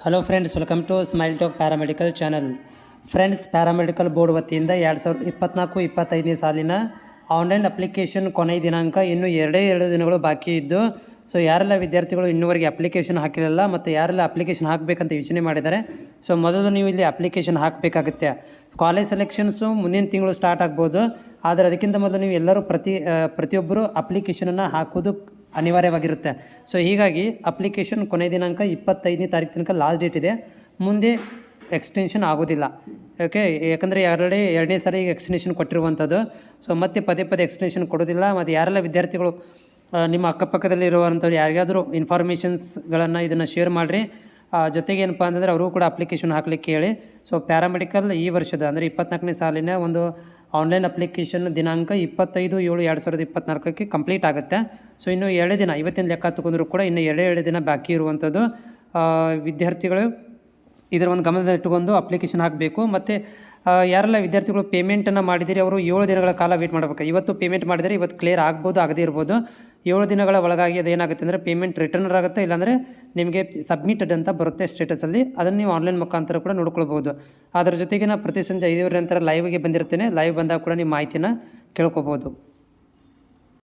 Hello friends, welcome to smile talk paramedical channel. Friends, paramedical board ವತಿಯಿಂದ 2024-25ನೇ ಸಾಲಿನ online application ಕೊನೆಯ ದಿನಾಂಕ ಇನ್ನೂ 2 ದಿನಗಳು ಬಾಕಿ ಇದ್ದು, ಸೊ ಯಾರೆಲ್ಲ ವಿದ್ಯಾರ್ಥಿಗಳು ಇನ್ನೂವರೆಗೆ ಅಪ್ಲಿಕೇಶನ್ ಹಾಕಿರಲ್ಲ ಮತ್ತು ಯಾರೆಲ್ಲ ಅಪ್ಲಿಕೇಶನ್ ಹಾಕಬೇಕಂತ ಯೋಚನೆ ಮಾಡಿದ್ದಾರೆ, ಸೊ ಮೊದಲು ನೀವು ಇಲ್ಲಿ ಅಪ್ಲಿಕೇಶನ್ ಹಾಕಬೇಕಾಗುತ್ತೆ. ಕಾಲೇಜ್ ಸೆಲೆಕ್ಷನ್ಸು ಮುಂದಿನ ತಿಂಗಳು ಸ್ಟಾರ್ಟ್ ಆಗ್ಬೋದು. ಆದರೆ ಅದಕ್ಕಿಂತ ಮೊದಲು ನೀವು ಎಲ್ಲರೂ ಪ್ರತಿಯೊಬ್ಬರು ಅಪ್ಲಿಕೇಶನನ್ನು ಹಾಕೋದು ಅನಿವಾರ್ಯವಾಗಿರುತ್ತೆ. ಸೊ ಹೀಗಾಗಿ ಅಪ್ಲಿಕೇಶನ್ ಕೊನೆಯ ದಿನಾಂಕ 25ನೇ ತಾರೀಕು ತನಕ ಲಾಸ್ಟ್ ಡೇಟ್ ಇದೆ. ಮುಂದೆ ಎಕ್ಸ್ಟೆನ್ಷನ್ ಆಗೋದಿಲ್ಲ. ಓಕೆ, ಯಾಕಂದರೆ ಎರಡನೇ ಸಾರಿ ಎಕ್ಸ್ಟೆನ್ಷನ್ ಕೊಟ್ಟಿರುವಂಥದ್ದು. ಸೊ ಮತ್ತೆ ಪದೇ ಎಕ್ಸ್ಟೆನ್ಷನ್ ಕೊಡೋದಿಲ್ಲ. ಮತ್ತು ಯಾರೆಲ್ಲ ವಿದ್ಯಾರ್ಥಿಗಳು ನಿಮ್ಮ ಅಕ್ಕಪಕ್ಕದಲ್ಲಿ ಇರುವಂಥದ್ದು ಯಾರಿಗಾದರೂ ಇನ್ಫಾರ್ಮೇಷನ್ಸ್ಗಳನ್ನು ಇದನ್ನು ಶೇರ್ ಮಾಡಿರಿ. ಜೊತೆಗೆ ಏನಪ್ಪ ಅಂತಂದರೆ ಅವರು ಕೂಡ ಅಪ್ಲಿಕೇಶನ್ ಹಾಕಲಿಕ್ಕೆ ಹೇಳಿ. ಸೊ ಪ್ಯಾರಾಮೆಡಿಕಲ್ ಈ ವರ್ಷದ ಅಂದರೆ 24ನೇ ಸಾಲಿನ ಒಂದು ಆನ್ಲೈನ್ ಅಪ್ಲಿಕೇಶನ್ ದಿನಾಂಕ 25/7/2024ಕ್ಕೆ ಕಂಪ್ಲೀಟ್ ಆಗುತ್ತೆ. ಸೊ ಇನ್ನು 2 ದಿನ, ಇವತ್ತಿನ ಲೆಕ್ಕ ತಗೊಂಡ್ರೂ ಕೂಡ ಇನ್ನು 2 ದಿನ ಬಾಕಿ ಇರುವಂಥದ್ದು. ವಿದ್ಯಾರ್ಥಿಗಳು ಇದರ ಒಂದು ಗಮನದಲ್ಲಿಟ್ಟುಕೊಂಡು ಅಪ್ಲಿಕೇಶನ್ ಹಾಕಬೇಕು. ಮತ್ತು ಯಾರೆಲ್ಲ ವಿದ್ಯಾರ್ಥಿಗಳು ಪೇಮೆಂಟನ್ನು ಮಾಡಿದಿರಿ ಅವರು 7 ದಿನಗಳ ಕಾಲ ವೇಟ್ ಮಾಡಬೇಕು. ಇವತ್ತು ಪೇಮೆಂಟ್ ಮಾಡಿದರೆ ಇವತ್ತು ಕ್ಲಿಯರ್ ಆಗ್ಬೋದು, ಆಗದೇ ಇರ್ಬೋದು. 7 ದಿನಗಳ ಒಳಗಾಗಿ ಅದೇನಾಗುತ್ತೆ ಅಂದರೆ ಪೇಮೆಂಟ್ ರಿಟರ್ನರ್ ಆಗುತ್ತೆ, ಇಲ್ಲಾಂದರೆ ನಿಮಗೆ ಸಬ್ಮಿಟೆಡ್ ಅಂತ ಬರುತ್ತೆ ಸ್ಟೇಟಸಲ್ಲಿ. ಅದನ್ನು ನೀವು ಆನ್ಲೈನ್ ಮುಖಾಂತರ ಕೂಡ ನೋಡ್ಕೊಳ್ಬೋದು. ಅದರ ಜೊತೆಗೆ ನಾನು ಪ್ರತಿ ಸಂಜೆ 5 ಗಂಟೆ ನಂತರ ಲೈವ್ಗೆ ಬಂದಿರ್ತೇನೆ. ಲೈವ್ ಬಂದಾಗ ಕೂಡ ನಿಮ್ಮ ಮಾಹಿತಿನ ಕೇಳ್ಕೊಬೋದು.